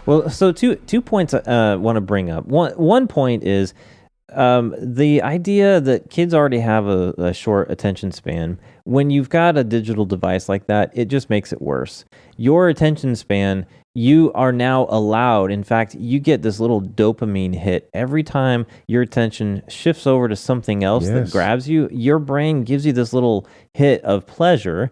Well, so two points I want to bring up. One point is the idea that kids already have a short attention span. When you've got a digital device like that, it just makes it worse. Your attention span, you are now allowed. In fact, you get this little dopamine hit every time your attention shifts over to something else that Yes. grabs you. Your brain gives you this little hit of pleasure.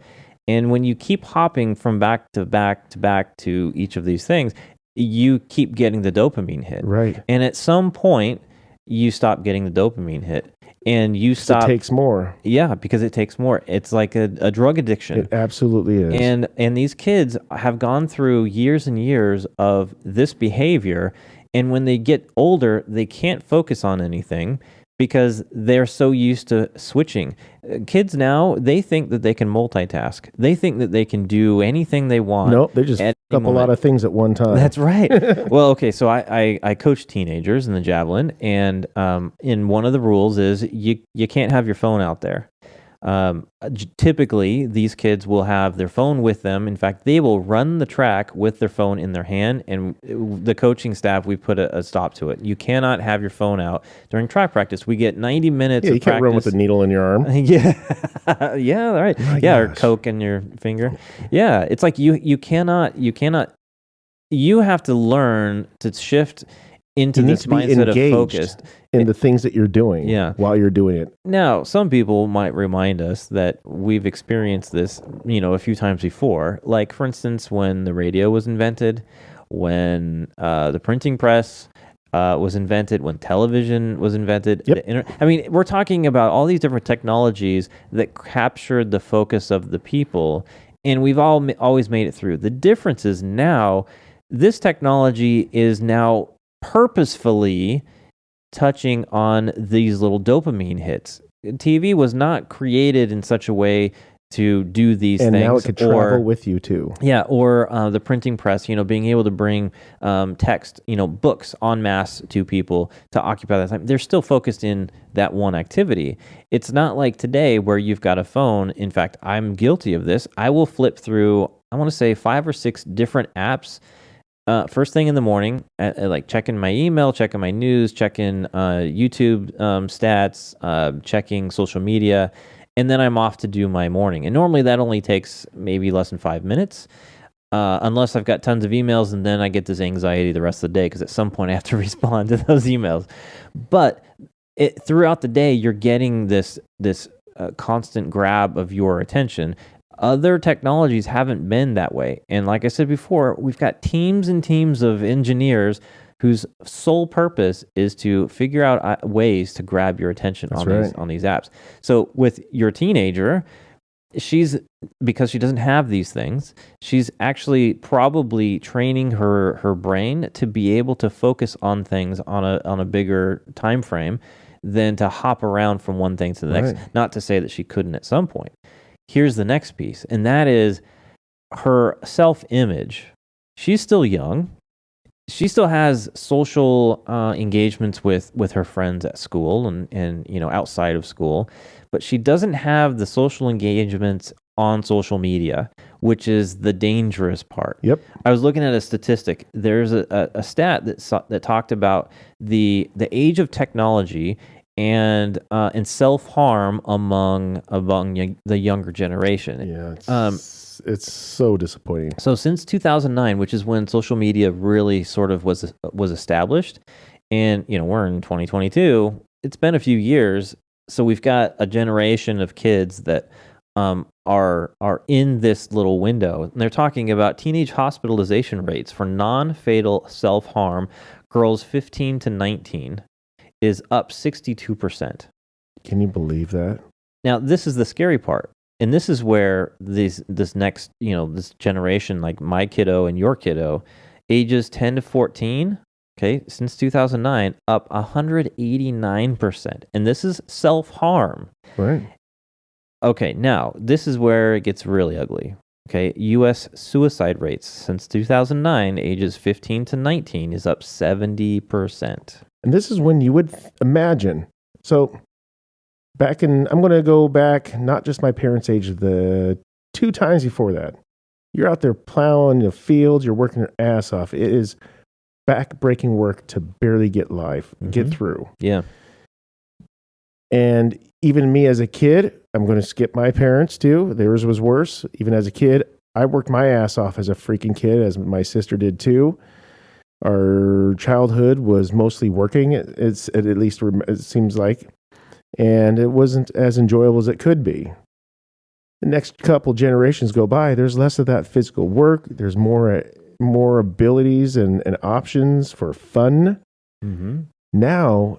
And when you keep hopping from back to back to back to each of these things, you keep getting the dopamine hit. Right. And at some point, you stop getting the dopamine hit and you stop. It takes more. Yeah, because it takes more. It's like a drug addiction. It absolutely is. And these kids have gone through years and years of this behavior. And when they get older, they can't focus on anything because they're so used to switching. Kids now, they think that they can multitask. They think that they can do anything they want. Nope, they just fuck up a lot of things at one time. That's right. Well, okay, so I coach teenagers in the javelin, and in one of the rules is you can't have your phone out there. Typically, these kids will have their phone with them. In fact, they will run the track with their phone in their hand, and the coaching staff, we put a stop to it. You cannot have your phone out during track practice. We get 90 minutes of you can't practice. run with a needle in your arm. Yeah. Yeah, right. My yeah, or gosh. Coke in your finger. Yeah, it's like you cannot, you have to learn to shift into You need this to be mindset of engaged focused. in the things that you're doing while you're doing it. Now, some people might remind us that we've experienced this, a few times before. Like, for instance, when the radio was invented, when the printing press was invented, when television was invented. Yep. We're talking about all these different technologies that captured the focus of the people, and we've always made it through. The difference is now, this technology is now purposefully touching on these little dopamine hits. TV was not created in such a way to do these things. And now it could travel with you too. Yeah, or the printing press, being able to bring text, books en masse to people to occupy that time. They're still focused in that one activity. It's not like today where you've got a phone. In fact, I'm guilty of this. I will flip through, I want to say 5 or 6 different apps first thing in the morning, like checking my email, checking my news, checking YouTube stats, checking social media, and then I'm off to do my morning. And normally that only takes maybe less than 5 minutes, unless I've got tons of emails, and then I get this anxiety the rest of the day because at some point I have to respond to those emails. But throughout the day, you're getting this constant grab of your attention. Other technologies haven't been that way. And like I said before, we've got teams and teams of engineers whose sole purpose is to figure out ways to grab your attention on these apps. So with your teenager, because she doesn't have these things, she's actually probably training her brain to be able to focus on things on a bigger time frame than to hop around from one thing to the next. Not to say that she couldn't at some point. Here's the next piece, and that is her self-image. She's still young. She still has social engagements with her friends at school and outside of school, but she doesn't have the social engagements on social media, which is the dangerous part. Yep. I was looking at a statistic. There's a stat that talked about the age of technology and self-harm among the younger generation. Yeah, it's so disappointing. So since 2009, which is when social media really sort of was established, and we're in 2022, it's been a few years. So we've got a generation of kids that are in this little window. And they're talking about teenage hospitalization rates for non-fatal self-harm, girls 15 to 19. Is up 62%. Can you believe that? Now, this is the scary part. And this is where this next, this generation, like my kiddo and your kiddo, ages 10 to 14, okay, since 2009, up 189%. And this is self-harm. Right. Okay, now, this is where it gets really ugly. Okay, U.S. suicide rates since 2009, ages 15 to 19, is up 70%. And this is when you would imagine. So I'm going to go back, not just my parents' age, the 2 times before that. You're out there plowing the fields. You're working your ass off. It is back-breaking work to barely get through. Yeah. And even me as a kid, I'm going to skip my parents too. Theirs was worse. Even as a kid, I worked my ass off as a freaking kid, as my sister did too. Our childhood was mostly working. At least it seems like, and it wasn't as enjoyable as it could be. The next couple generations go by. There's less of that physical work. There's more abilities and options for fun. Mm-hmm. Now,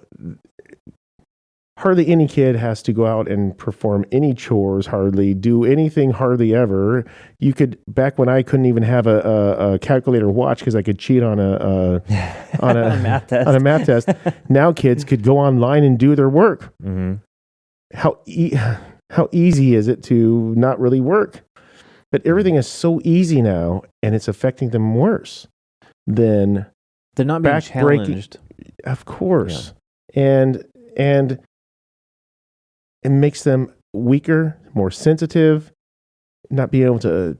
hardly any kid has to go out and perform any chores, hardly do anything, hardly ever. You could, back when I couldn't even have a calculator watch because I could cheat on a math test. on a math test. Now kids could go online and do their work. Mm-hmm. How easy is it to not really work? But everything is so easy now, and it's affecting them worse than they're not being challenged. Of course, yeah. And it makes them weaker, more sensitive, not being able to,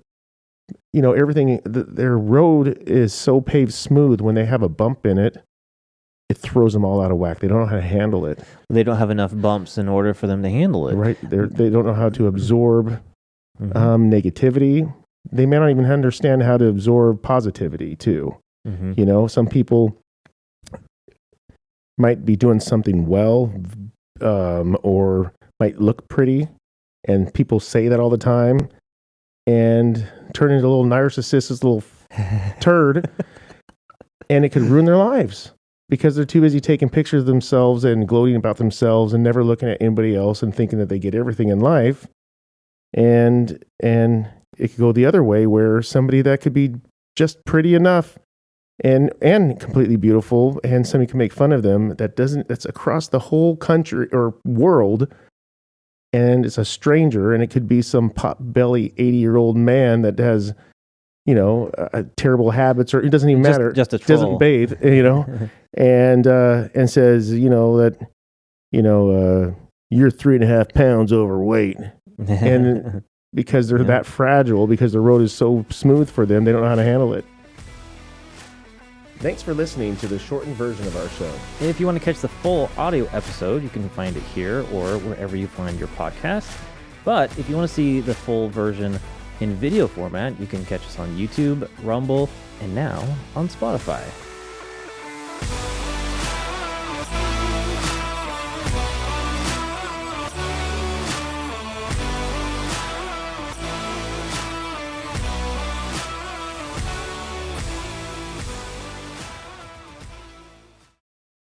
everything. Their road is so paved smooth. When they have a bump in it, it throws them all out of whack. They don't know how to handle it. They don't have enough bumps in order for them to handle it. Right? They don't know how to absorb negativity. They may not even understand how to absorb positivity too. Mm-hmm. Some people might be doing something well, or might look pretty, and people say that all the time, and turn into a little narcissist, little turd, and it could ruin their lives because they're too busy taking pictures of themselves and gloating about themselves and never looking at anybody else and thinking that they get everything in life. And it could go the other way, where somebody that could be just pretty enough and completely beautiful, and somebody can make fun of them that's across the whole country or world, and it's a stranger, and it could be some pot-belly 80-year-old man that has, terrible habits, or it doesn't even matter. Just a troll. Doesn't bathe, and says, that, you're 3.5 pounds overweight. And because they're that fragile, because the road is so smooth for them, they don't know how to handle it. Thanks for listening to the shortened version of our show. If you want to catch the full audio episode, you can find it here or wherever you find your podcast. But if you want to see the full version in video format, you can catch us on YouTube, Rumble, and now on Spotify.